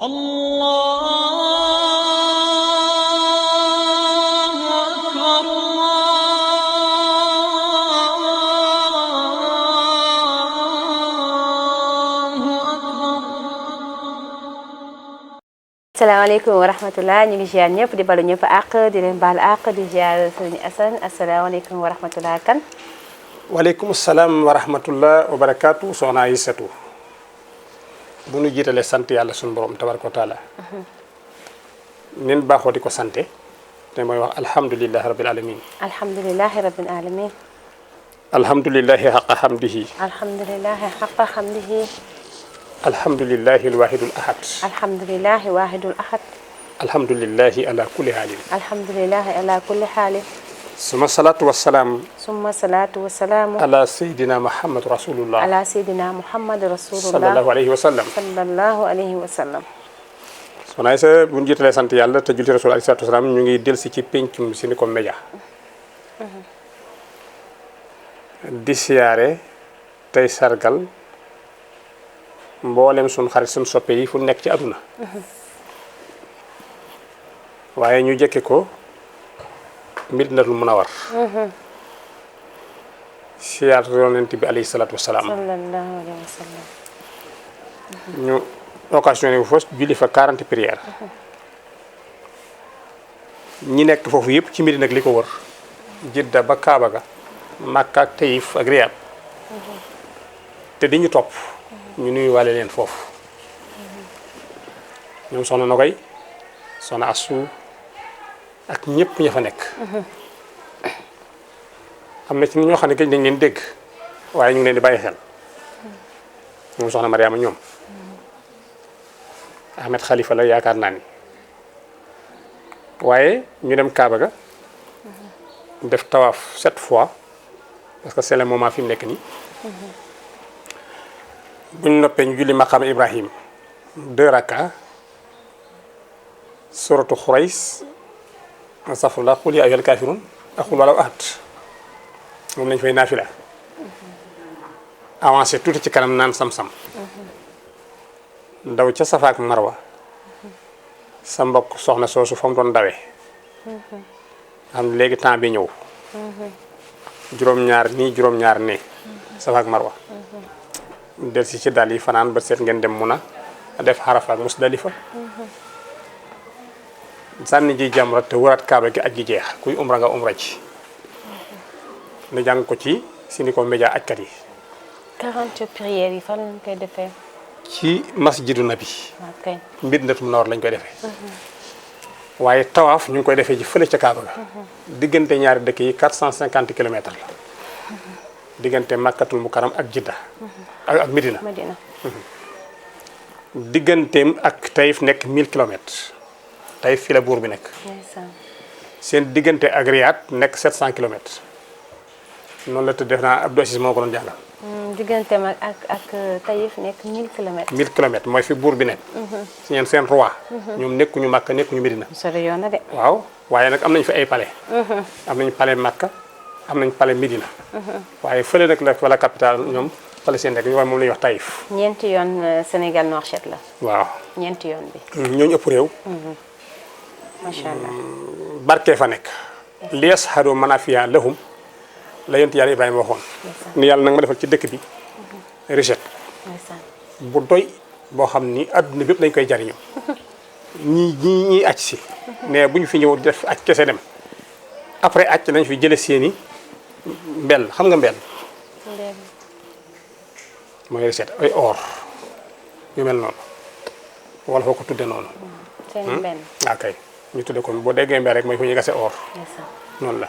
الله أكبر الله أكبر. asalaamaaleykum wa rahmatulah ñu ngi ziar ñëpp di balu ñëpp àq di leen baal àq di ziar sëriñ Assane asalaamaaleykum wa rahmatulah kan. waaleykum salaam wa rahmatullah wa barakaatu soxna Aysatu bu nu jiitalee sant yàlla sunu borom tabaraka wa taala nin baaxoo di ko sante te mooy wax alhamdulilahi rabbil alamin alhamdulilah rabbil alamin alhamdulilahi xaqa xamdihi alhamdulilah xaqa xamdihi alhamdulilahi alwahidul ahad alhamdulilah wahidul ahad alhamdulilahi ala kulli haalin alhamdulilah ala kulli xaalin suma salaatu wasalaam summa salaatu wa salaamu ala sayidina muhammad rasulullah ala sayidina muhammad rasulullah sallallahu alayhi wa sallam sallallahu alayhi wa sallam. soxna Aysa bu ñu jiitalee sant yàlla te julli rasul alayhi salaatu wasalaam ñu ngi delsi ci péncum Senego Média di siyaare tey sargal mboolem suñ xarit suñ soppe yi fu nekk ci àdduna waaye ñu jëkke ko Madinatul Munawwar siyaar yonent bi alayhi salaatu wasalaam sallallahu alayhi wa sallam. ñu occasionné bu fos julli fa 40 prières ñi nekk foofu yëpp ci Madina nag li ko wër Jidda ba Kaaba ga Makka ak Taïf ak Riyad te di ñu topp ñu nuyu waale leen foofu ñoom soxna Nogoy soxna Assu ak ñëpp ña fa nekk am na ci ñoo xam ne gëj nañ leen dégg waaye ñu ngi leen di bàyyi xel ñoom soxna Mariama ñoom Ahmed Khalifa la yaakaar naa ni waaye ñu dem Kaaba ga def tawaaf 7 fois parce que c'est le moment fi mu nekk nii buñ noppee ñu julli maqaam Ibrahim 2 raka suratu Xurays astafurlah qul yaa ayyuhal kaafiruun ak qul walaw ahad moom lañ fay naafila avancé tuuti ci kanam naan sam-sam ndaw ca Safa ak Marwa sa mbokk soxna soosu fa mu doon dawee xam léegi temps bi ñëw juróom-ñaar nii juróom-ñaar ne Safa ak Marwa del si ci dal yi fanaan ba seet ngeen dem Muna def Arafa ak Musdalifa sànni ji jamra te wëraat Kaaba gi aj gi jeex kuy umra nga umra ci nu jàng ko ci Senego Média ajkat yi 40 prières yi fan lañ koy defee. ci masjidu nabi ok Madinatul Munawwar lañ koy defee waaye tawaaf ñu ngi koy defee ci fële ca Kaaba ga diggante ñaari dëkk yi 450 kilomètres la diggante Makkatul Mukarram ak Jidda ak Medina Madina. digganteem ak Taïf nekk 1000 kilomètres Taïf fi la buur bi nekk ndeysaan. seen diggante ak Riyad nekk 700 kilomètres noonu la tëdd def naa Abdou Aziz moo ko doon jàngal digganteem ak Taïf nekk 1000 kilomètres. 1000 kilomètres mooy fi buur bi nekk si ñeen seen roi ñoom nekkuñu Makka nekkuñu Medina sori yoon na de. waaw waaye nag am nañ fi ay palais am nañ palais Makka am nañ palais Medina waaye fële nag la wala capitale ñoom fële seen nekk waaye moom la ñuy wax Taïf ñeenti yoon Sénégal Nouakchott la. waaw ñeenti yoon bi. ñooñu ëpp réew macha allah. barke fa nekk lies xado manafiya lahum la yonent yàlla Ibrahima waxoon ni yàlla nag ma defal ci dëkk bi recette ndeysaan. bu doy boo xam ni adduna bépp dañ koy jariñoo ñii acc si mais bu ñu fi ñëw def acc kese dem après acc nañ fi jële seeni mbell xam nga mbell mooy recette ay or yu mel noonu wala foo ko tudde noonu seen benn. kay ñu tudde ko boo déggee mbell rek mooy fu ñuy gase or ndeysaan. noonu la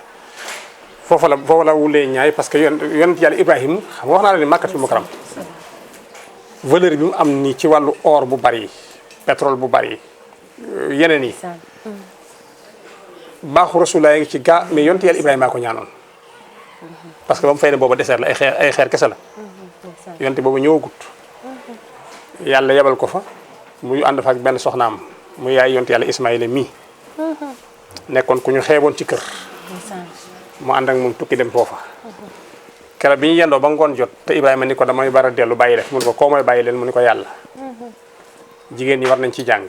foofa la wulee ñaay parce que yonent yàlla Ibrahima xam nga wax naa la ni Makkatul Mukarram valeur bi mu am nii ci wàllu or bu bari pétrole bu bari yeneen yi ndeysaan. baaxu Rasulullah ngi ci gaa mais yonent yàlla Ibrahima ko ñaanoon parce que ba mu fay ne booba désert la ay xeer kese la ndeysaan. yonent boobu ñëwagut yàlla yebal ko fa muy ànd fa ak benn soxnaam mu yaay yonent yàlla Ismaïla mii nekkoon ku ñu xeeboon ci kër ndeysaan. mu ànd ak moom tukki dem foofa keroog bi ñu yendoo ba ngoon jot te Ibrahima ni ko damay bara dellu bàyyi def mu ni ko koo mooy bàyyi leen mu ni ko yàlla jigéen ñi war nañ ci jàng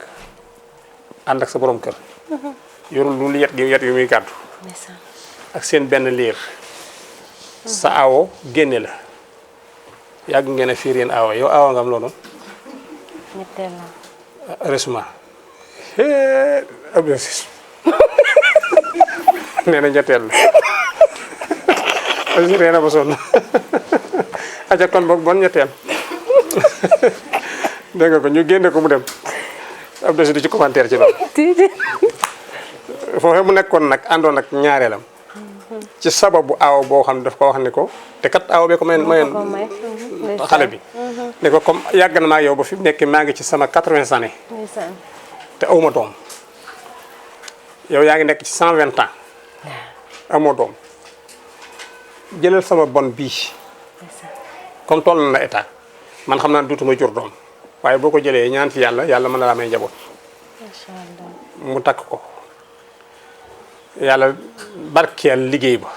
ànd ak sa borom kër yorul lu yet yu muy gàddu ndeysaan. ak seen benn liir sa awo génne la yàgg ngeen a fiir yéen awo yow awo nga am loolu ñetteel la. heureusement abdosis nee na ñetteel la asi reena ba sonn aca kon boog bon ñetteel dégg nga ko ñu génne ko mu dem abdosis du ci commentaire ci loolu foofu mu nekkoon nag àndoon ak ñaareelam ci sababu aaw boo xam ne daf ko wax ne ko te kat aaw bee ko mayoon xale bi ne ko comme yàgg na maa yow ba fi mu nekk maa ngi ci sama 80 années ndeysaan. te awma doom yow yaa ngi nekk ci 120 ans amoo doom jëlal sama bon bii comme toll na état man xam naa duutuma jur doom waaye boo ko jëlee ñaan ci yàlla yàlla mën na laa may njaboot macha allah. mu takk ko yàlla barkeel liggéey ba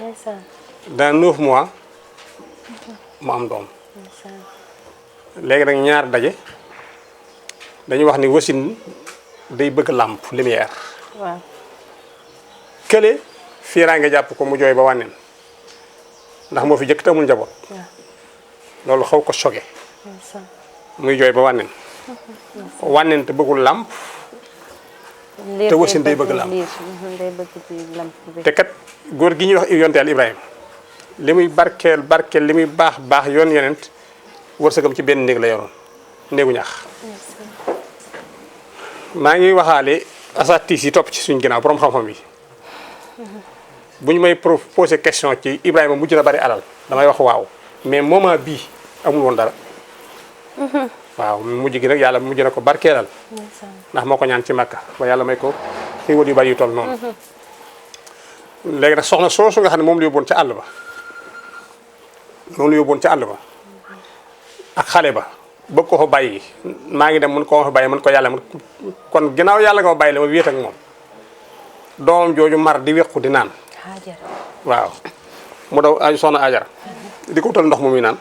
ndeysaan. dans 9 mois mu am doom ndeysaan. léegi nag ñaar daje dañuy wax ni wasin day bëgg làmp lumière waaw. kële fiiraa nga jàpp ko mu jooy ba wànneen ndax moo fi jëkk te amul njaboot waaw. loolu xaw ko choqué ndeysaan. muy jooy ba wànneen wànneen te bëggul làmp te wasin day bëgg làmp day bëgg ci lamp bi. te kat góor gi ñuy wax yonteel Ibrahima li muy barkeel li muy baax yoon yonent wërsëgam ci benn néeg la yoroon néegu ñax maa ngi waxaale asatis yi topp ci suñ ginnaaw borom xam-xam yi bu ñu may posé question ci Ibrahima mujj na bari alal damay wax waaw mais moment bii amul woon dara waaw mujj gi nag yàlla mujj na ko barkeelal ndax moo ko ñaan ci Makka ba yàlla may ko xéwal yu bari yu toll noonu léegi nag soxna soosu nga xam ne moom la yóbboon ca àll ba ak xale ba bëgg ko fa bàyyi maa ngi dem mun ko fa bàyyi mun ko yàlla mun kon ginnaaw yàlla nga ma bàyyi la ma wéet ak moom doomam jooju mar di wéqu di naan Hajar. waaw mu daw soxna Ajara di ko utal ndox mu muy naan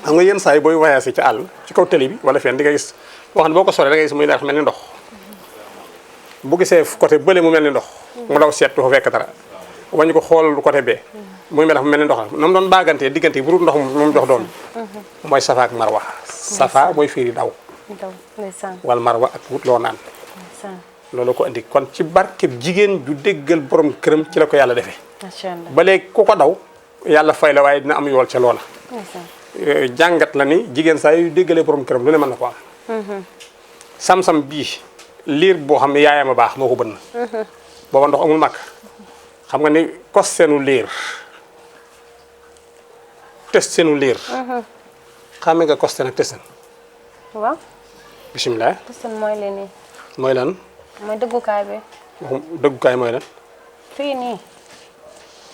xam nga yenn saa yi booy voyagé ci àll ci kaw télé bi wala fenn di nga gis boo xam ne boo ko soree da ngay gis muy neex mel ni ndox bu gisee côté bële mu mel ni ndox mu daw seet du fa fekk dara wañu ko xool côté bee muy mel ni ndox la na mu doon baagantee diggante yi bu dul ndox moom jox doom mooy safa ak marwa safa mooy fiiri daw daw ndeysaan. wala marwa ak wut loo naan ndeysaan. loolu ko indi kon ci barkeb jigéen ju déggal borom këram ci la ko yàlla defee macha allah. ba léegi ku ko daw yàlla fay la waaye dina am yool ca loola ndeysaan. jàngat la ni jigéen saa yu déggalee borom këram lu ne mën na ko am sam-sam bii liir boo xam ne yaayam a baax moo ko bënn booba ndox amul màkk xam nga ni kos seenu liir test seenu liir xamee nga koste nag testen waaw. bisimilah testen mooy leen nii. mooy lan mooy dëggukaay bi. waxum dëggukaay mooy lan fii nii.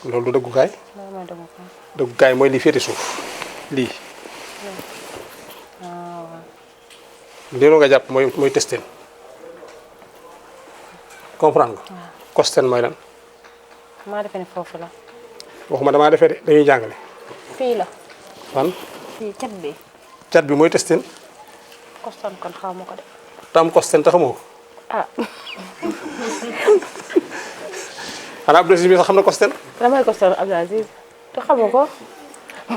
loolu du dëggukaay loolu mooy dëggukaay. dëggukaay mooy li féete suuf lii waaw. liiru nga jàpp mooy testen comprendre nga kosten mooy lan maa defe ne foofu la. waxuma damaa defee de dañuy jàngale fii la. fan fii cat bi. cat bi mooy testen kostoon kon xaw ma ko de. tam kosten te xamoo ko ah. xanaa Abdou Aziz bi sax xam na kosten damay kostoon Abdou Aziz te xamu ko.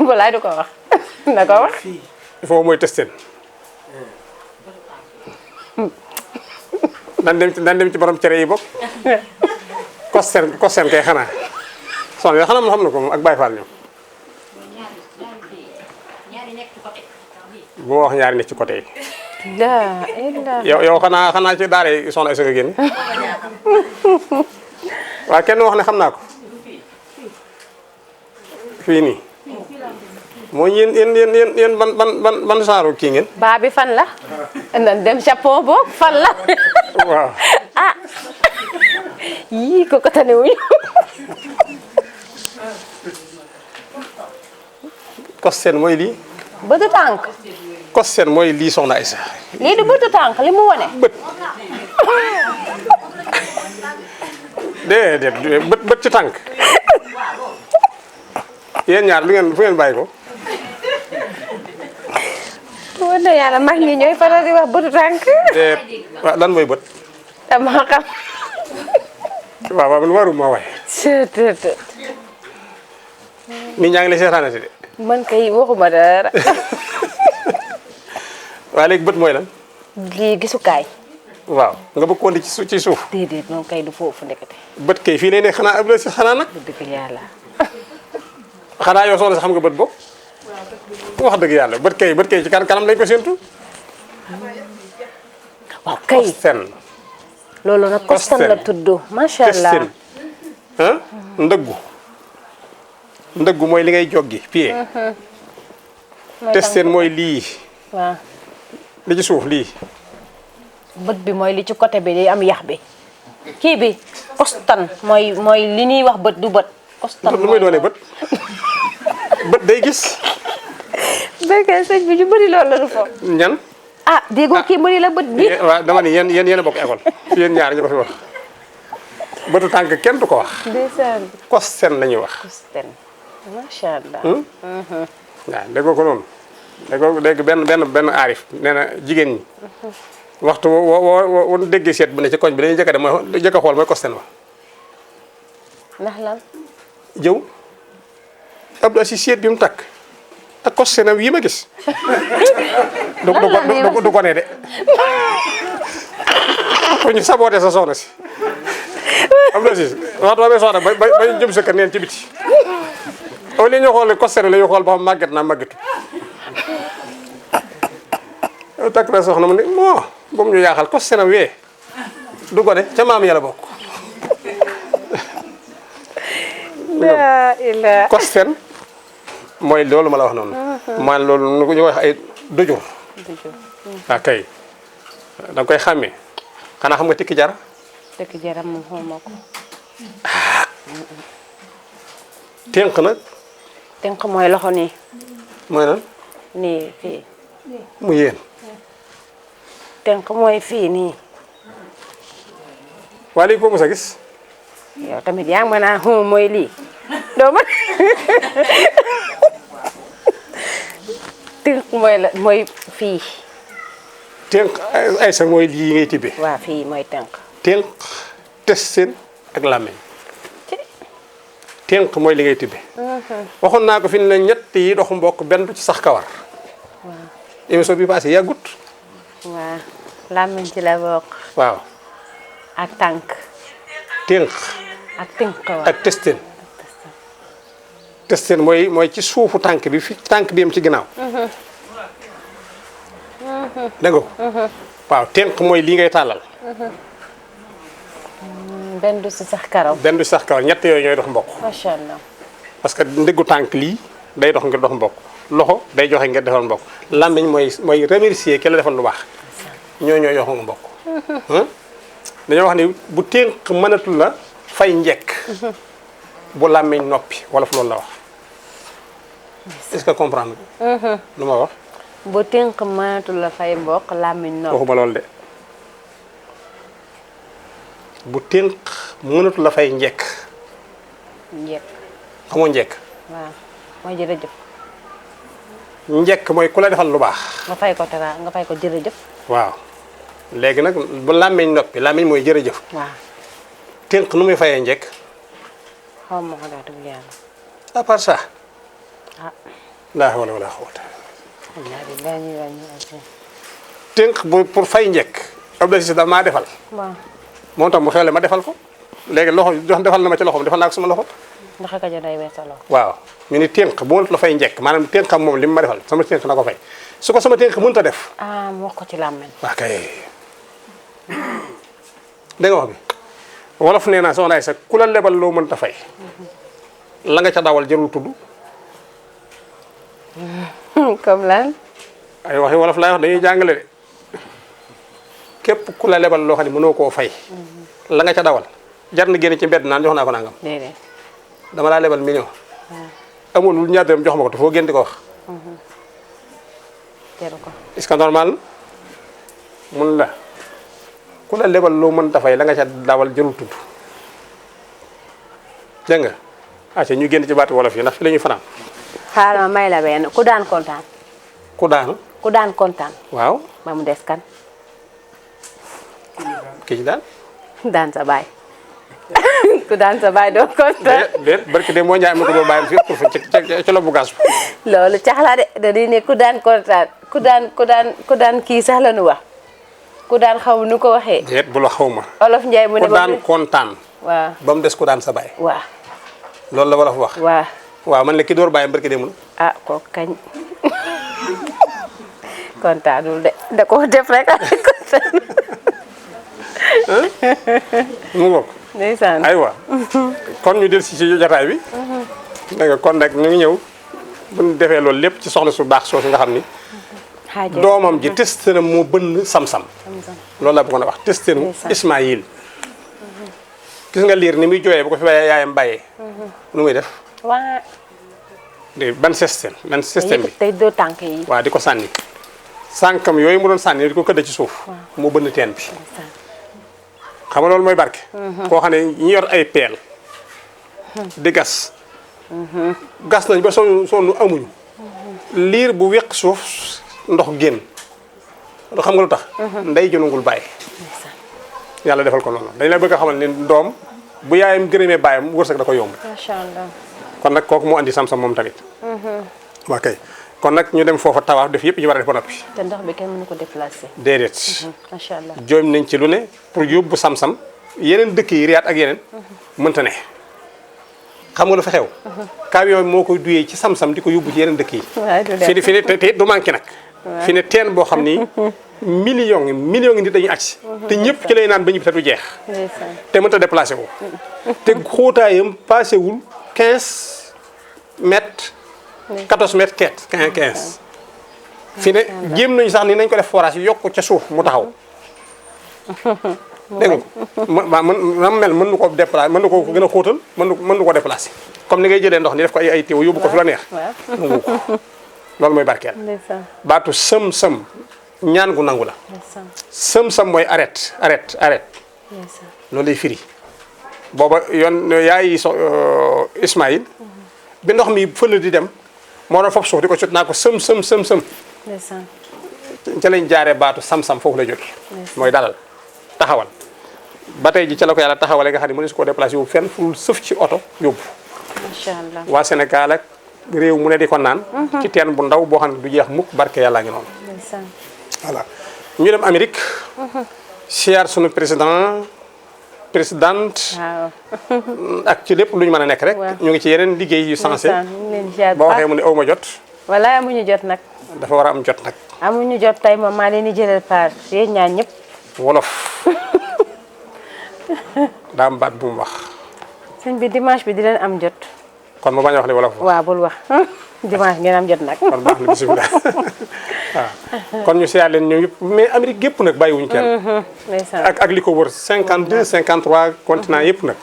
balaay du ko wax. na ko wax. il faut mooy testen dan dem ci borom cere yi bokk kosten kay xanaa soxna yoo xanaa mu xam na ko moom ak Baye Fall ñoom bu ma wax ñaari nekk ci côté yi la illa. yow xanaa ci daara yi soxna Aïssa nga génn waaye kenn wax ne xam naa ko fii nii mooy yéen ban saaru kii ngeen baa bi fan la. nan dem Japon boog fan la. waaw ah. yii ko tane wuñu. kosten mooy lii bëtu tànk. kosten mooy lii soxna Aïssa lii du bëtu tànk li mu wone. bët déedéet bët ci tànk yéen ñaar fu ngeen bàyyi ko wane na yàlla mag ñi ñooy faral di wax bëtu tànk. déet waaw lan mooy bët. dama xam. waaw waaw man waruma waaye. nit ñaa ngi lay seetaanati de. man kay waxuma dara. waaye léegi bët mooy lan. lii gisukaay. waaw nga bëgg ko indi ci suuf. déedéet moom kay du foofu ndekete. bët kay fii lay ne xanaa ab si xanaa nag. dëgg yàlla. xanaa yow soxna si xam nga bët boobu. wax dëgg yàlla bët kay ci kanam lañ ko séntu. waaw kay kosten. loolu nag kosten la tudd macha allah. testin ah ndëggu mooy li ngay joggi pied. testin mooy lii. waaw. li ci suuf lii. bët bi mooy li ci côté bi day am yax bi. kii bi kostan mooy li ñuy wax bët du bët. kostan lu muy doonee bët. bët day gis. béykat sëñ bi ñu bëri loolu la du fa. ñan. ah déggoo kii bëri la bët bi. waaw dama ni yéen a bokk école yéen ñaar ñu ko fi wax bëtu tànk kenn du ko wax. ndeysaan. kosten la ñuy wax. kosten macha allah. waaw déggoo ko noonu. dégg benn aarif nee na jigéen ñi. waxtu woo déggee seet bu ne ci koñ bi dañuy jëkk a dem mooy jëkk a xool mooy kosten wa. ndax lan. jëw Abdou si seet bi mu takk ak kostenam yi ma gis. du ko ne de. fu ñu saboote sa soxna si. Abdou si waxtu ba soxna ba jëm sa kër neen ci biti. au lieu ñu xool kosten la ñu xool ba xam màgget naa màggetu. yow takk na soxna mu ne moo ba mu ñu yaaxal kostenam wee du ko ne ca maam yàlla bokk. la ila. kosten mooy loolu ma la wax noonu. man loolu ñu wax ay dojur. waaw kay da nga koy xàmmee xanaa xam nga tikki jar. dëkk jaram moom xawma ko. ténk nag. tënk mooy loxo nii. mooy lan nii fii. mu yéen. tënk mooy fii nii. waa léegi ko mos a gis. yow tamit yaa ngi mën a mooy lii. doo ma. tënk mooy la mooy fii. ténk ay sa mooy lii ngay tibbee. waa fii mooy tënk. ténk testin ak làmmiñ. ténk mooy li ngay tibbee. waxoon naa ko fi ne ñett yi doxu mbokk benn du ci sax kawar. émission bi passé yàggut. waa làmmiñ ci la bokk. waaw ak tànk. ténk ak tënk waaw. ak testin. testin mooy ci suufu tànk bi fi tànk bi yem ci ginnaaw. dégg nga ko. waaw ténk mooy lii ngay tàllal. benn du si sax karaw. benn du sax kawar ñett yooyu ñooy dox mbokk. macha allah. parce que ndëggu tànk lii day dox ngir dox mbokk loxo day joxe ngir defal mbokk làmmiñ mooy remercier ki la defal lu baax ñooy jox nga mbokk. dañoo wax ni bu ténk mënatul la fay njekk bu làmmiñ noppi wala fu loolu la wax est-ce que comprendre nga. lu ma wax. bu tënk mënatul la fay mbokk làmmiñ nopp. waxuma loolu de bu ténk mënatul la fay njekk. njekk. xamoo njekk. waaw mooy jërëjëf. njekk mooy ku la defal lu baax. nga fay ko tera nga fay ko jërëjëf. waaw léegi nag bu làmmiñ noppi làmmiñ mooy jërëjëf. waaw. ténk nu muy fayee njekk. xaw ma ko daal dëgg yàlla. à part ça. ah. laa hawla wala quwwata. alhamdulilah. ténk bu pour fay njekk. Abdou Cissé daal maa defal. waaw. moo tax mu xewle ma defal ko. léegi loxo jox defal na ma ci loxoom defal naa ko sama loxo. ndax ka ja day weesaloo. waaw ñu ni ténk bu mënut la fay njekk maanaam ténkam moom li mu ma defal sama ténk na ko fay su ko sama ténk mënut a def. ah mu wax ko ci làmmiñ. waa kay dégg nga wax bi wolof nee naa soxna Aysa ku la lebal loo mënta fay la nga ca dawal jërul tudd. comme lan. ay waxi wolof laay wax dañuy jàngale de képp ku la lebal loo xam ne mënoo koo fay la nga ca dawal jar na génn ci mbedd naan jox naa ko nangam. déedéet. dama laa lebal million. amul lu ñaar dërëm jox ma ko te foo génn di ko wax. jaru ko. est-ce que normal mun la ku la lebal loo mën dafay la nga ca dawal jërul tudd dégg nga acca ñu génn ci baati wolof yi ndax fi la ñuy fanaan xaaral ma may la benn ku daan kontaan. ku daanu ku daan kontaan waaw ba mu des kan ki ci daal daan sa baay ku daan sa baay doo kontaan déet barki de moo ñaay am na ko doo bàyyam fii pour fa ci la bu gas loolu caxlaa de da di ne ku daan kontaan ku daan kii sax la nu wax ku daan xaw nu ko waxee déet bu la xaw ma olof Njaay mu ne ku daan kontaan waaw ba mu des ku daan sa baay waaw loolu la wala fa wax waaw waaw man la ki door bàyyam barki de mun ah kooku kañ kontaanul de da ko def rek kontaan mu ngoog ndeysaan aywa kon ñu del si ci jotaay bi dégg nga kon nag ñu ngi ñëw bu ñu defee loolu lépp ci soxna su baax soosu nga xam ni xaaja doomam ji testé na moo bënn sam-sam loolu la bëggoon a wax testé nu Ndeysaan. Ismaayil gis nga liir ni muy jooyee bu ko fi yaayam bàyyee nu muy def waa de ban système bi tey doo tànk yi waaw di ko sànni sànkam yooyu mu doon sànni di ko këdd ci suuf moo bënn teen bi xam nga loolu mooy barke koo xam ne ñi yor ay peel di gas gas nañ ba sonn amuñu liir bu weq suuf ndox génn xam nga lu tax nday jënungul bàyyi yàlla defal ko noonu dañ la bëgg a xamal ni doom bu yaayam gërëmee bàyyam wërsëg da ko yomb macha allah kon nag kooku moo andi sam-sam moom tamit waa kay kon nag ñu dem foofa tawaaf def yëpp ñu war a def ba noppi te ndox bi kenn mënu ko déplacer déedéet macha allah joom nañ ci lu ne pour yóbbu sam-sam yeneen dëkk yi Riyad ak yeneen mënta ne xam nga lu fa xew camion bi moo koy duyee ci sam-sam di ko yóbbu ci yeneen dëkk yi waaw du fi ne te du manqué nag fi ne teen boo xam ni million ngi nit dañuy agsi te ñëpp ci lay naan ba ñibbi te du jeex ndeysaan te mënta déplacé wu te xóotaayam passé wul 15 mètres 14 mètres 15 fi ne jéem nañu sax ni nañ ko def forage yi yokk ca suuf mu taxaw dégg nga man mel mën na ko déplacer mën na ko gën a xóotal mën na ko déplacer comme ni ngay jëlee ndox ni def ko ay téew yóbbu ko fi la neex waaw nangu ko loolu mooy barkeel ndeysaan baatu sëm-sëm ñaan gu nangu la ndeysaan sëm-sëm mooy arrête ndeysaan loolu lay firi booba yoon yaay Ismaïl bi ndox mi fële di dem moo doon foofu suuf di ko sot naa ko sëm ndeysaan ca lañ jaaree baatu sam-sam foofu la jóge mooy dalal taxawal ba tey ji ca la ko yàlla taxawale nga xam ne mënees koo déplacé wu fenn fu sëf ci oto yóbbu macha allah waa Sénégal ak réew mu ne di ko naan ci teen bu ndaw boo xam ne du jeex mukk barke yàllaa ngi noonu ndeysaan voilà ñu dem Amérique siyaar sunu présidente waaw ak ci lépp lu ñu mën a nekk rek waaw. ñu ngi ci yeneen liggéey yu sensé ndeysaan ñu ngi leen di ziar bu boo baax waxee mu ne aw ma jot walaay amuñu jot nag dafa war a am jot nag amuñu jot tey moom maa leen di jëlal part yéen ñaar ñëpp wolof daa am baat bu mu wax sëñ bi dimanche bi di leen am jot kon ma bañ a wax li wolof wax waaw bul wax dimanche ngeen am jot nag kon baax na bisimilah waaw kon ñu siyaar leen ñoom yëpp mais Amérique gépp nag bàyyiwuñu kenn ndeysaan ak li ko wër 52 53 continent yëpp nag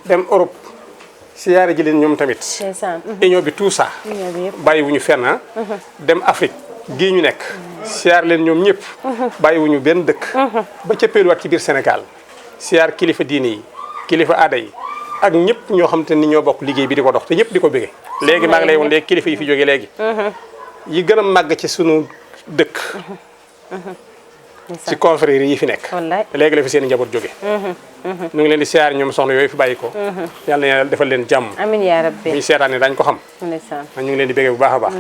dem Europe siyaare ji leen ñoom tamit ndeysaan union bi tout ça union bi yëpp bàyyiwuñu fenn ah dem Afrique gii ñu nekk siyaar leen ñoom ñëpp bàyyiwuñu benn dëkk ba ca peeluwaat ci biir Sénégal siyaar kilifa diine yi kilifa aada yi ak ñëpp ñoo xam te ni ñoo bokk liggéey bi di ko dox te ñëpp di ko bëgge léegi maa ngi lay woon léegi kilifa yi fi jógee léegi yi gën a màgg ci sunu dëkk ci confrérie yi fi nekk wallaay léegi la fi seen i njaboot jóge ñu ngi leen di siyaar ñoom soxna yooyu fi bàyyi ko yàlla na yàlla defal leen jàmm amin yaa bu rabbi ñu seetaan ne dañ ko xam ndeysaan ñu ngi leen di béggee bu baax a baax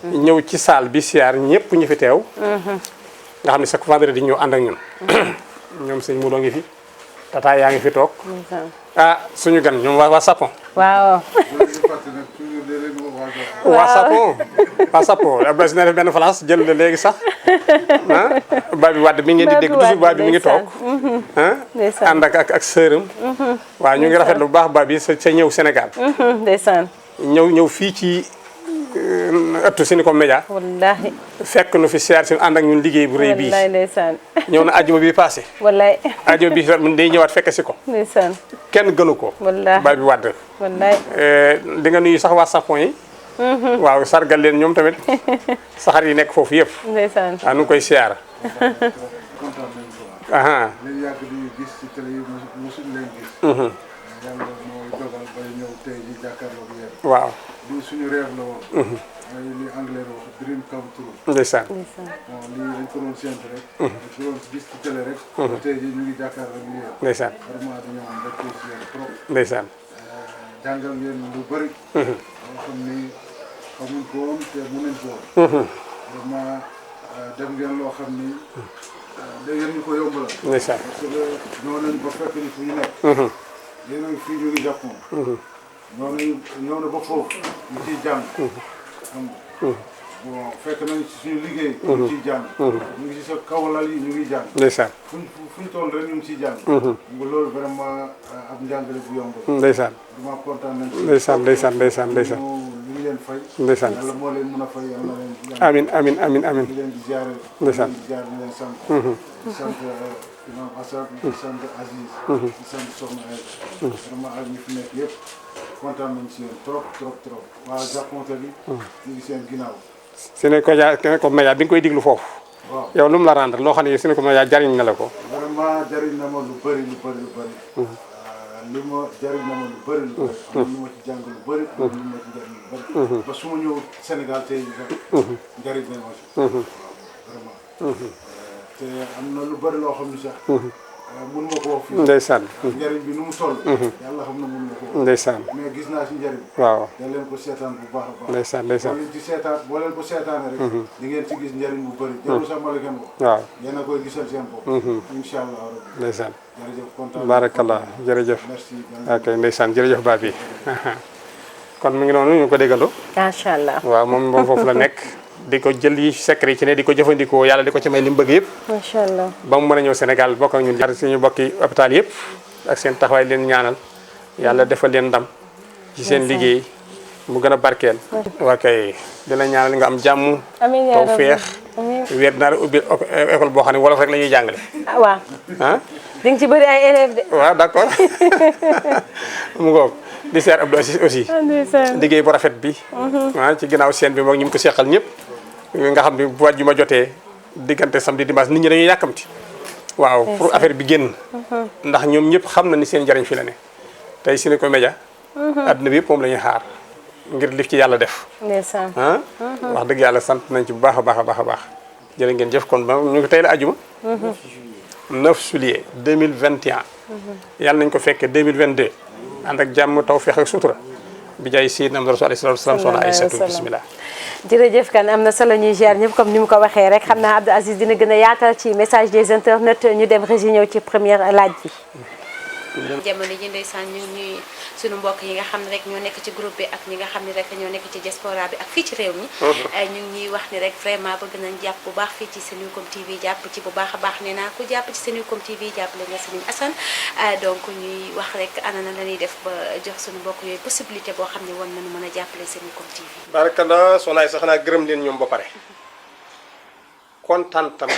ñëw ci salle bi siyaar ñëpp ñu fi teew nga xam ne chaque vendredi ñëw ànd ak ñun ñoom sëñ Modou ngi fi tata yaa ngi fi toog ndeysaan ah suñu gan ñoom waa Sapon waaw waa Sapon Abdoulaye na def benn place jël la léegi sax ah Babi Wade mi ngeen di dégg toujours Babi mi ngi toog ah ndeysaan ànd ak sërëm waaw ñu ngi rafetlu bu baax Babi sa ñëw Sénégal ndeysaan ñëw fii ci ëttu Senego Média wallahi fekk nu fi siyaar si ànd ak ñun liggéey bu rëy bii wallahi ndeysaan ñëw na ajuma bi passé wallahi ajuma bi day ñëwaat fekk si ko ndeysaan kenn gënu ko wallahi Babi Wade wallahi di nga nuyu sax waa Sapon yi waaw sargal leen ñoom tamit saxar yi nekk foofu yëpp ndeysaan waaw nu ngi koy siyaar aha leen yàgg di gis ci télé yi mosuñ leen gis yàlla mooy dogal bay ñëw tey ji jàkkaarloog yéen waaw di suñu réew la woon mooy li anglais di wax dream come true. ndeysaan bon lii dañ ko doon séntu rek. dañ ko doon gis ci télé rek. ba tey jii ñu ngi jàkkaarloo ak yéen. ndeysaan vraiment dañoo am mbégte ci yéen trop. ndeysaan jàngal ngeen lu bëri. loo xam ni xamuñ ko woon te mënuñ ko woon. vraiment def ngeen loo xam ni da ngeen ñu ko yombalal. ndeysaan parce que ñoo nañ ba fekk ni fu ñu nekk. yéen a ngi fii ñu ngi Japon. ñoo na ba foofu ñu ciy jàng. xam nga bon fekk nañ ci suñu liggéey. ñu ciy jàng. ñu ngi ci sa kawlal yi ñu ngi jàng. ndeysaan fuñ toll rek ñu ngi ciy jàng. nga loolu vraiment ab njàngale bu yomb. ndeysaan vraiment kontaan nañ ci. ndeysaan ndeysaan ndeysaan ndeysaan ñu ngi leen fay. ndeysaan yàlla moo leen mën a fay yàlla na leen. amin amin amin amin di leen di ziare. ndeysaan di ziare di leen sant. di sant imam Assane di sant Aziz. di sant Soxna Aïda. vraiment ak ñi fi nekk yëpp kontaan nañ ci yéen trop trop trop waa Japon bi. ñu ngi seen ginnaaw. Senego Média bi nga koy diglu foofu waaw yow lu mu la rendre loo xam ne Senego Média jariñ na la ko vraiment jariñ na ma lu bëri lu bëri lu bëri. li ma jariñ na ma lu bëri lu bëri. am na lu ma ci jàng lu bëri. am na lu ma ci jariñ lu bëri. ba su ma ñëw Sénégal tey jariñ nañ ma ci. waaw vraiment. te am na lu bëri loo xam ne sax. mun ma ko wax fii. ndeysaan njariñ bi nu mu toll. yàlla xam na mun ma ko wax. ndeysaan mais gis naa si njariñ. waaw da leen ko seetaan bu baax a baax. ndeysaan ndeysaan boo leen ci seetaan boo leen ko seetaanee rek. di ngeen ci gis njariñ bu bëri. jarul sax ma la gën wax. waaw yéen a koy gisal seen bopp. incha allah rabbi. ndeysaan jërëjëf kontaan barakallah jërëjëf merci. ok ndeysaan jërëjëf baa bi kon mu ngi noonu ñu ko déggandoo macha allah waaw moom foofu la nekk di ko jël yi secret ci ne di ko jëfandikoo yàlla di ko ci may li mu bëgg yëpp macha allah. ba mu mën a ñëw Sénégal bokk ak ñun jaar suñu bokki hôpital yëpp ak seen taxawaay leen ñaanal yàlla defal leen ndam ci seen liggéey mu gën a barkeel waa kay dina ñaanal nga am jàmm amiin yaa taw rabbi. feex weer naa la ubbi école boo xam ne wolof rek la ñuy jàngale ah waaw ah di nga ci bëri ay élèves de. waaw d'accord mu ngoog di seer Abdou Aziz aussi ndeysaan. liggéey bu rafet bi ci ginnaaw seen bi moom ñi mu ko seqal ñëpp nga xam ne bu wàjju ma jotee diggante samedi dimanche nit ñi dañuy yàkkamti waaw pour affaire bi génn ndax ñoom ñëpp xam na ni seen njariñ fi la ne tey Senego Média adduna bi yëpp moom la ñuy xaar ngir li ci yàlla def ndeysaan. wax dëgg yàlla sant nañ ci bu baax a baax a baax a baax jërë ngeen jëf kon ba ñu ngi tey la ajuma 9 juillet 2021 yàlla nañ ko fekkee 2022 ànd ak jàmm taw feex ak sutura bi jaay Seydina Muhammad alayhi salaatu wa salaam soxna Aïssatou bismillah jërëjëf kan am na solo ñuy ziar ñëpp comme ni mu ko waxee rek xam naa Abdou Aziz dina gën a yaatal ci message des internautes ñu dem régi ñëw ci première laaj bi. jamono ji ndeysaan ñu ñuy suñu mbokk yi nga xam ne rek ñoo nekk ci groupe bi ak ñi nga xam ne rek ñoo nekk ci diaspora bi ak fii ci réew mi ñu ngi ñuy wax ni rek vraiment bëgg nañ jàpp bu baax fii ci Senucom TV jàpp ci bu baax a baax nee naa ku jàpp ci Senucom TV jàppale nga Serigne Assane donc ñuy wax rek ana na la ñuy def ba jox suñu mbokk yooyu possibilité boo xam ne war nañu mën a jàppale Senucom TV. barakallah soxnaay sax naa gërëm leen ñoom ba pare kontaan tam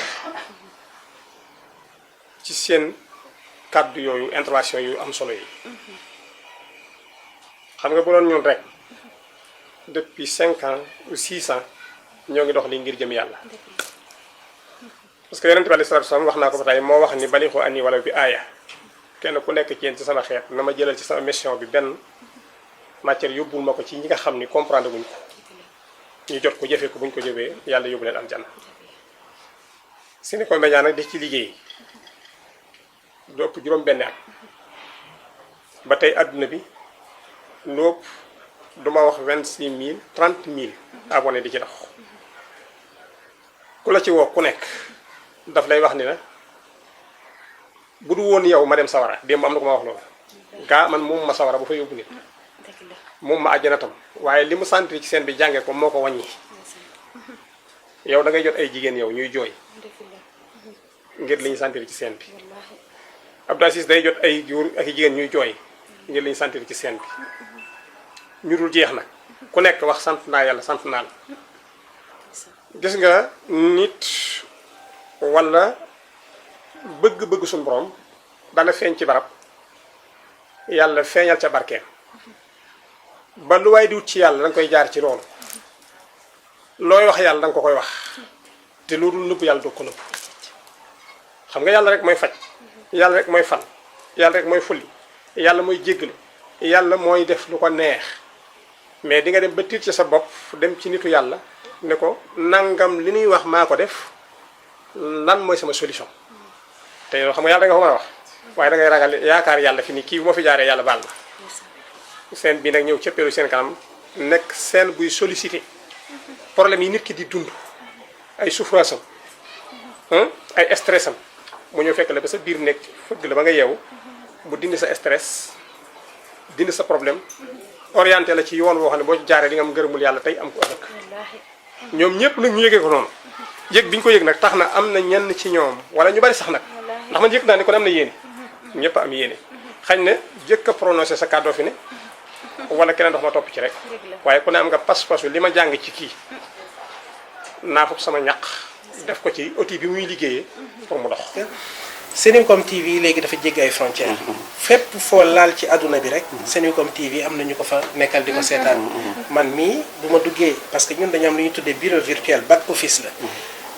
ci seen kàddu yooyu intervention yu am solo yi xam nga bu doon ñun rek depuis 5 ans ou 6 ans ñoo ngi dox li ngir jëm yàlla parce que yonent bi alayhi salaatu wa salaam wax naa ko ba tey moo wax ni balixu ani wala bi aaya kenn ku nekk ci yéen ci sama xeet na ma jëlal ci sama mission bi benn matière yóbbul ma ko ci ñi nga xam ni comprendre guñ ko ñu jot ko jëfee ko buñ ko jëfee yàlla yóbbu leen aljanna Senego Média nag di ci liggéey lu ëpp juróom benn at ba tey adduna bi lu ëpp duma wax 26 000 30 000 abonnés di ci dox ku la ci woo ku nekk daf lay wax ni la bu du woon yow ma dem sawara démb am na ko ma wax loolu gaa man moom ma sawara bu fa yóbbu nit moom ma àjjana tam waaye li mu sentir ci seen bi jàngee ko moo ko wàññi yow da ngay jot ay jigéen yow ñuy jooy ngir li ñu sentir ci seen bi Abdou Aziz day jot ay góor ak jigéen ñuy jooy ngir li ñu sentir ci seen bi ñu dul jeex nag ku nekk wax sant naa yàlla sant naa la gis nga nit walla bëgg-bëgg suñu borom dana feeñ ci barab yàlla feeñal ca barkeem ba lu waay di wut ci yàlla danga koy jaar ci loolu looy wax yàlla danga ko koy wax te loolu nëbb yàlla doo ko nëbb xam nga yàlla rek mooy faj yàlla rek mooy fal yàlla rek mooy fulli yàlla mooy jéggale yàlla mooy def lu ko neex mais di nga dem ba tiit ci sa bopp dem ci nitu yàlla ne ko nangam li ñuy wax maa ko def lan mooy sama solution te yow xam nga yàlla da nga ko mën a wax waaye da ngay ragal yaakaar yàlla fi ni kii bu ma fi jaaree yàlla baal ma seen bii nag ñëw cëppeelu seen kanam nekk seen buy sollicité problème yi nit ki di dund ay souffrance am ay stress am mu ñëw fekk la ba sa biir nekk fëgg la ba nga yeewu bu dindi sa stress dindi sa problème orienté la ci yoon woo xam ne boo ci jaaree di nga am ngërëmul yàlla tey am ko ëllëg ñoom ñëpp nag ñu yëgee ko noonu yëg bi ñu ko yëg nag tax na am na ñenn ci ñoom wala ñu bari sax nag ndax man yëg naa ne kon am na yéene ñëpp am yéene xañ ne jëkk a prononcé sa kàddoo fi ne wala keneen dox ma topp ci rek waaye ku ne am nga pas-pasu li ma jàng ci kii naa foofu sama ñaq def ko ci outil bi muy liggéeyee pour mu dox. Senucom TV léegi dafa jéggi ay frontières. fépp foo laal ci àdduna bi rek. Senucom TV am na ñu ko fa nekkal di ko seetaan. man mii bu ma duggee parce que ñun dañu am lu ñuy tuddee bureau virtuel back office la.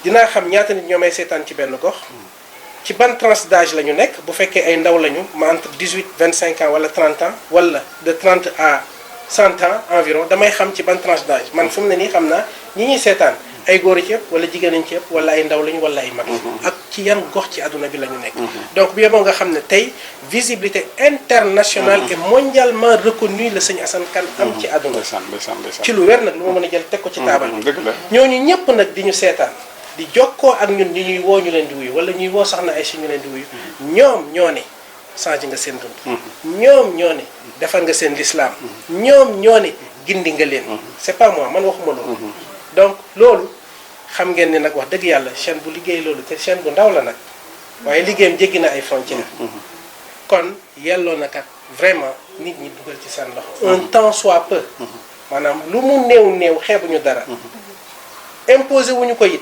dinaa xam ñaata nit ñoo may seetaan ci benn gox. ci ban tranche d'âge la ñu nekk bu fekkee ay ndaw lañu ma entre 18 25 ans wala 30 ans wala de 30 à 100 ans environ damay xam ci ban tranche d'âge man fu mu ne nii xam naa ñi ñuy seetaan ay góor ci yëpp wala jigéen ñi ci yëpp wala ay ndaw lañu wala ay mag ak ci yan gox ci àdduna bi la ñu nekk. donc bu yeboo nga xam ne tey visibilité internationale et mondialement reconnue la sëñ Assane Kane am ci àdduna. ci lu wér nag lu ma mën a jël teg ko ci taabal bi. ñooñu ñëpp nag di ñu seetaan. di jokkoo ak ñun ñi ñuy woo ñu leen di wuyu wala ñuy woo sax na ay si ñu leen di wuyu ñoom ñoo ne changé nga seen dund. ñoom ñoo ne defar nga seen lislaam ñoom ñoo ne gindi nga leen. c'est pas moi man waxuma loolu. donc loolu xam ngeen ne nag wax dëgg yàlla chaîne bu liggéey loolu te chaîne bu ndaw la nag waaye liggéeyam jéggi na ay frontières. kon yelloo na kat vraiment nit ñi dugal ci seen loxo. un temps soit peu. maanaam lu mu néew néew xeebuñu dara. imposé wuñu ko it.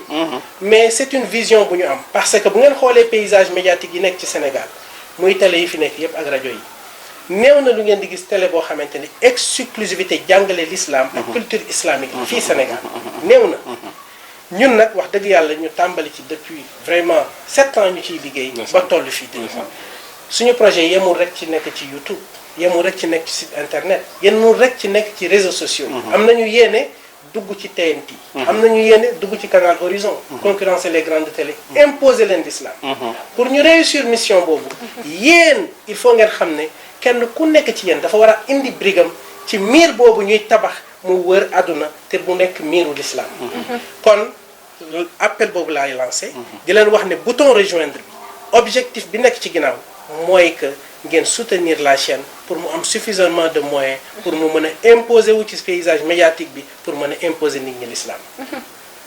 mais c'est une vision bu ñu am parce que bu ngeen xoolee paysage médiatique yi nekk ci Sénégal muy télé yi fi nekk yépp ak rajo yi néew na lu ngeen di gis télé boo xamante ni exclusivité jàngale l'islam ak culture islamique fii Sénégal néew na ñun nag wax dëgg yàlla ñu tàmbali ci depuis vraiment 7 ans ñu ciy liggéey ba toll fii tey suñu projet yemul rek ci nekk ci YouTube yemul rek ci nekk ci site internet yemul rek ci nekk ci réseaux sociaux am nañu yéene dugg ci TNT. am nañu yéene dugg ci Canal Horizon. concurrencer les grandes télé imposer leen l'islam. pour ñu réussir mission boobu. yéen il faut ngeen xam ne kenn ku nekk ci yéen dafa war a indi brigam ci miir boobu ñuy tabax mu wër àdduna te bu nekk miiru l'islam. kon appel boobu laay lancé. di leen wax ne bouton rejoindre bi objectif bi nekk ci ginnaaw mooy que ngeen soutenir la chaîne pour mu am suffisamment de moyens pour mu mën a imposer wu ci paysage médiatique bi pour mën a imposer nit ñi l'islam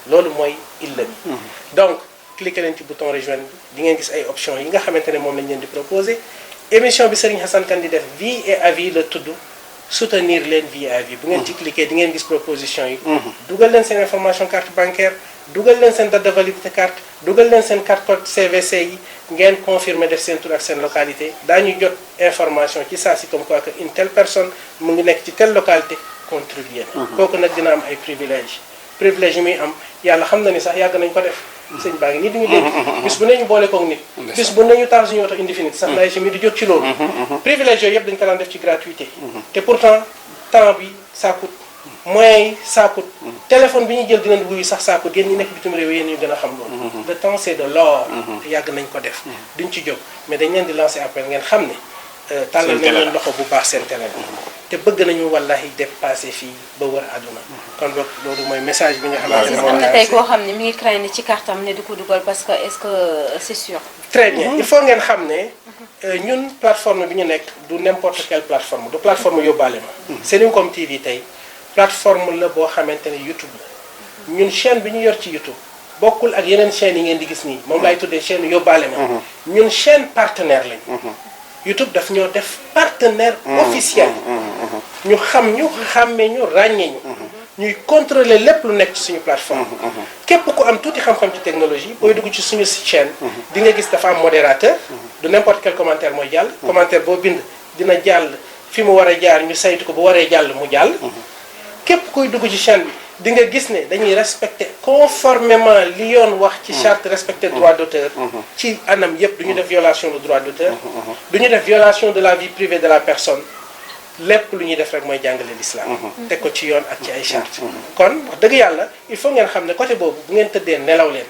loolu mooy illa bi donc cliquer leen ci bouton rejoindre bi di ngeen gis ay options yi nga xamante ne moom lañ leen di proposer émission bi Serigne Assane Kane di def vie et avis la tudd soutenir leen vie et avis bu ngeen ci cliquer di ngeen gis proposition yi dugal leen seen information carte bancaire dugal leen seen date de validité carte dugal leen seen carte code CVC yi ngeen confirmer def seen tur ak seen localité daañu jot information ci saa si comme quoi que une telle personne mu ngi nekk ci telle localité contribuer kooku nag dina am ay privilèges yi muy am yàlla xam na ni sax yàgg nañ ko def sëñ baa ngi nii duñu dégg bis bu ne ñu boole koog nit bis bu ne ñu taal suñu oto indéfinite sax laay si mi di jot ci loolu privilèges yooyu yëpp dañu ko daan def ci gratuité te pourtant temps bi ça coûte moyens yi ça coûte téléphone bi ñuy jël dinañ wuyu sax ça coûte yéen ñi nekk bitim réew yéen ñu gën a xam loolu le temps c'est de l'or te yàgg nañ ko def duñ ci jóg mais dañ leen di lancer appel ngeen xam ne tàllal nañ leen loxo bu baax seen télé te bëgg nañu wallahi dépasser fii ba wër àdduna kon boog loolu mooy message bi nga xamante ne am na tey koo xam ne mi ngi craindre ci kartam ne du ko dugal parce que est-ce que c'est sûr très bien il faut ngeen xam ne ñun plateforme bi ñu nekk du n'importe quelle plateforme du plateforme yóbbaale ma Senucom TV tey plateforme la boo xamante ne YouTube la ñun chaîne bi ñu yor ci YouTube bokkul ak yeneen chaînes yi ngeen di gis nii moom laay tuddee chaîne yóbbaale ma ñun chaîne partenaire lañu YouTube daf ñoo def partenaire officiel ñu xam ñu xàmmee ñu ràññee ñu ñuy contrôler lépp lu nekk ci suñu plateforme képp ku am tuuti xam-xam ci technologie booy dugg ci suñu chaîne di nga gis dafa am modérateur du n'importe quel commentaire mooy jàll commentaire boo bind dina jàll fi mu war a jaar ñu saytu ko bu waree jàll mu jàll képp kuy dugg ci chaîne bi di nga gis ne dañuy respecter conformément li yoon wax ci charte respecter droit d'auteur ci anam yépp du ñu def violation de droit d'auteur du ñu def violation de la vie privée de la personne lépp lu ñuy def rek mooy jàngale l'islam teg ko ci yoon ak ci ay charte kon wax dëgg yàlla il faut ngeen xam ne côté boobu bu ngeen tëddee nelaw leen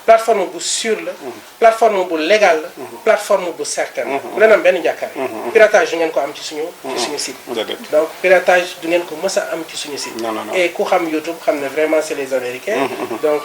plateforme bu sûre la plateforme bu légal la plateforme bu certaine la bu leen am benn njàkkaare piratage du ngeen ko am ci suñu site donc piratage du ngeen ko mës a am ci suñu site et ku xam YouTube xam ne vraiment c'est les Américains donc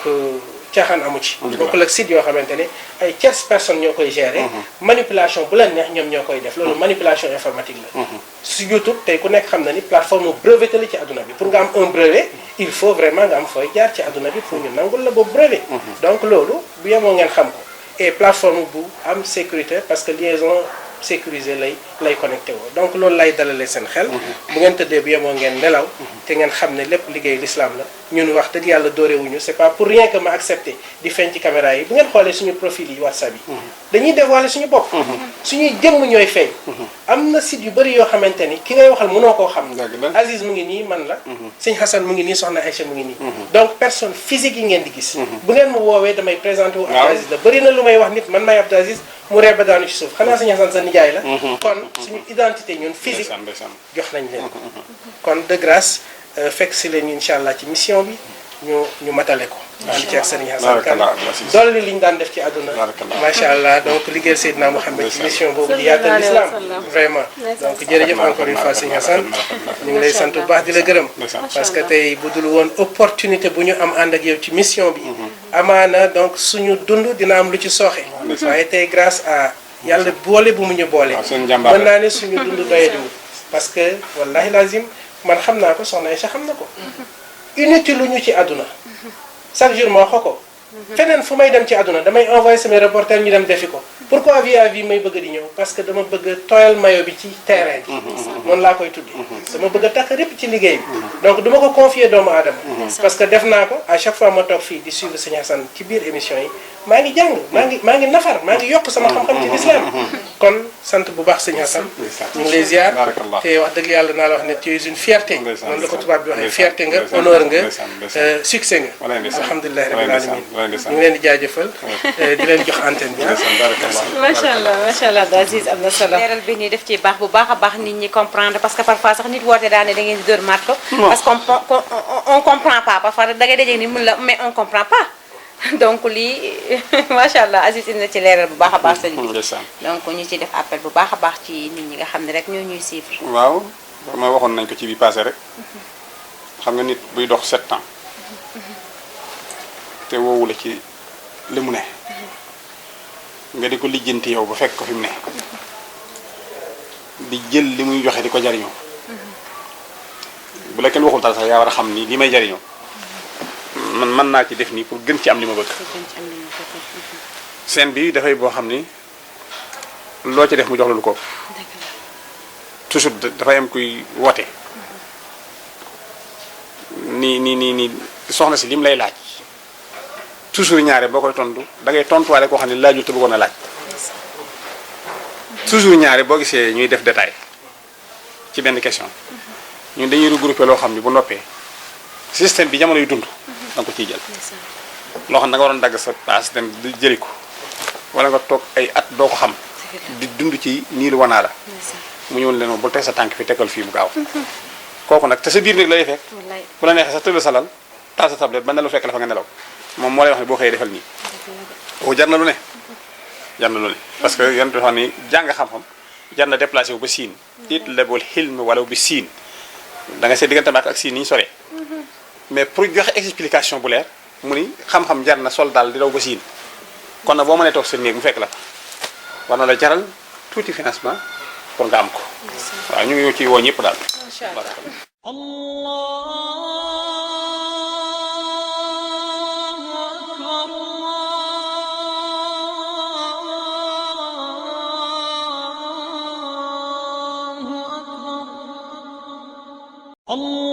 caaxaan amu ci bokkul ak site yoo xamante ne ay tierces personnes ñoo koy gérer manipulation bu la neex ñoom ñoo koy def loolu manipulation informatique la su YouTube tey ku nekk xam na ni plateforme breveté la ci àdduna bi pour nga am un brevet il faut vraiment nga am fooy jaar ci àdduna bi pour ñu nangul la boobu brevet donc loolu bu yemoo ngeen xam ko et plateforme bu am sécurité parce que liaison sécurisée lay connecté woo donc loolu lay dalalee seen xel bu ngeen tëddee bu yemoo ngeen nelaw te ngeen xam ne lépp liggéey l'islam la ñun wax dëgg yàlla doorewuñu c'est pas pour rien que ma accepté di feeñ ci caméra yi bu ngeen xoolee suñu profil yi WhatsApp yi dañuy dévoiler suñu bopp suñuy jëmm ñooy feeñ am na site yu bëri yoo xamante ni ki ngay waxal mënoo koo xam Aziz mu ngi nii man la sëñ Hassan mu ngi nii soxna Aïcha mu ngi nii donc personne physique yi ngeen di gis bu ngeen ma woowee damay présenté wu Abdou Aziz la bëri na lu may wax nit man maay Abdou Aziz mu reer ba daanu ci suuf xanaa sëñ Hassan sa nijaay la kon suñu identité ñun physique jox nañ leen kon de grâce fekk si leen incha allah ci mission bi ñu matale ko ànd ci ak Serigne Hassan Kane dolli li ñu daan def ci àdduna macha allah donc liggéeyal Seydina Mouhamed ci mission boobu di yaatal l'islam vraiment donc jërëjëf encore une fois Serigne Hassan ñu ngi lay sant bu baax di la gërëm parce que tey bu dul woon opportunité bu ñu am ànd ak yow ci mission bi amaana donc suñu dund dina am lu ci sooxe waaye tey grâce à yàlla boole bu mu ñu boole mën naa ne suñu dund doyadiwul parce que wallahi lazim man xam naa ko soxna Aïcha xam na ko inutile lu ñu ci àdduna chaque jour ma wax ko feneen fu may dem ci àdduna damay envoyé samay reporter ñu dem defi ko pourquoi vie à vie may bëgg di ñëw parce que dama bëgg a tooyal mayo bi ci terrain bi noonu laa koy tuddee dama bëgg a takk répp ci liggéey bi donc duma ko confier doomu aadama parce que def naa ko à chaque fois ma toog fii di suivre Sëñ Hassan ci biir émission yi maa ngi jàng maa ngi nafar maa ngi yokk sama xam-xam ci l'islam kon sant bu baax Sëñ Hassan ñu ngi lay ziar te wax dëgg yàlla naa la wax ne tu es une fierté noonu la ko tubaab bi waxee fierté nga honneur nga succès nga alhamdulilah rabbil alamin ñu ngi leen di jaajëfal di leen jox antenne bi macha allah Abdou Aziz am na solo leeral bi nii def ci baax bu baax a baax nit ñi comprendre parce que parfois sax nit woote daane da ngeen di dóor marto parce que on comprend pas parfois da ngay dajeeg ni mun la mais on comprend pas donc lii macha allah Aziz indi na ci leeral bu baax a baax sëñ bi donc ñu ci def appel bu baax a baax ci nit ñi nga xam ne rek ñoo ñuy suivre waaw ma waxoon nañ ko ci bi passé rek xam nga nit buy dox 7 ans te woowu la ci li mu ne nga di ko lijjanti yow ba fekk ko fi mu ne di jël li muy joxe di ko jariñoo bu la kenn waxul dara sax yaa war a xam ni li may jariñoo man mën naa ci def nii pour gën ci am li ma bëgg seen bi dafay boo xam ni loo ci def mu jox la lu ko toujours dafay am kuy woote ni soxna si lim lay laaj toujours ñaare boo koy tontu da ngay tontuwaale koo xam ne laajul te bëggoon a laaj toujours ñaare boo gisee ñuy def détail ci benn question ñun dañuy regrouper loo xam ne bu noppee système bi jamono yu dund da nga ko ciy jël loo xam ne da nga waroon dagg sa paas dem di jëli ko wala nga toog ay at doo ko xam di dund ci nii lu wanaa la mu ñëwoon leen moom bul teg sa tànk fi tegal fii mu gaaw kooku nag te sa biir néeg lay fekk bu la neexee sa tëdd salal taal sa tablette ba nelaw fekk la fa nga nelaw moom moo lay wax ne boo xëyee defal nii kooku jar na lu ne parce que yan xam ni jàng xam-xam jar na déplacé wu ba siin it lebul xilm wala bi siin da nga see diggante ak siin ni ñu soree mais pour joxe explication bu leer mu ni xam-xam jar na sol daal di daw ba siin kon nag boo mënee toog sa néeg mu fekk la war na la jaral tuuti financement pour nga am ko waaw ñu ngi ci woo ñëpp daal الله